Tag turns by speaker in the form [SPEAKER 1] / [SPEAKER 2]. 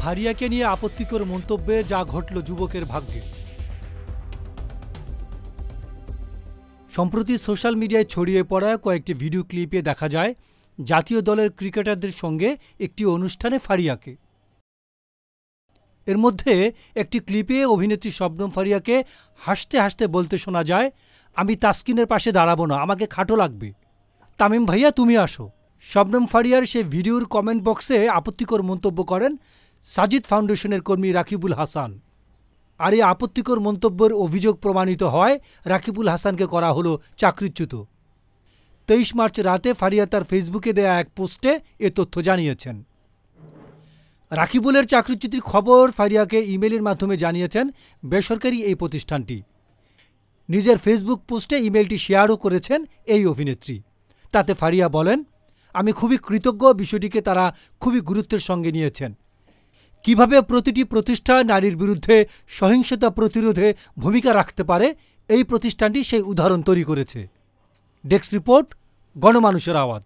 [SPEAKER 1] ফারিয়াকে নিয়ে আপত্তিকর মন্তব্যে যা ঘটল যুবকের ভাগ্যে। সম্প্রতি সোশ্যাল মিডিয়ায় ছড়িয়ে পড়া কয়েকটি ভিডিও ক্লিপে দেখা যায় জাতীয় দলের ক্রিকেটারদের সঙ্গে একটি অনুষ্ঠানে ফারিয়াকে। এর মধ্যে একটি ক্লিপে অভিনেত্রী শবনম ফারিয়াকে হাসতে হাসতে বলতে শোনা যায়, আমি তাসকিনের পাশে দাঁড়াবো না, আমাকে খাটো লাগবে, তামিম ভাইয়া তুমি আসো। শবনম ফারিয়ার সে ভিডিওর কমেন্ট বক্সে আপত্তিকর মন্তব্য করেন সাজিদ ফাউন্ডেশনের কর্মী রাকিবুল হাসান। আর এই আপত্তিকর মন্তব্যের অভিযোগ প্রমাণিত হয় রাকিবুল হাসানকে করা হলো চাকরিচ্যুত। 23 মার্চ রাতে ফারিয়া তার ফেসবুকে দেয়া এক পোস্টে এ তথ্য জানিয়েছেন। রাকিবুলের চাকরিচ্যুতির খবর ফারিয়াকে ইমেইলের মাধ্যমে জানিয়েছেন বেসরকারি এই প্রতিষ্ঠানটি। নিজের ফেসবুক পোস্টে ইমেইলটি শেয়ারও করেছেন এই অভিনেত্রী। তাতে ফারিয়া বলেন, আমি খুবই কৃতজ্ঞ, বিষয়টিকে তারা খুবই গুরুত্বের সঙ্গে নিয়েছেন। কিভাবে প্রতিটি প্রতিষ্ঠান নারীর বিরুদ্ধে সহিংসতা প্রতিরোধে ভূমিকা রাখতে পারে এই প্রতিষ্ঠানটি সেই উদাহরণ তৈরি করেছে। ডেস্ক রিপোর্ট, গণমানুষের আওয়াজ।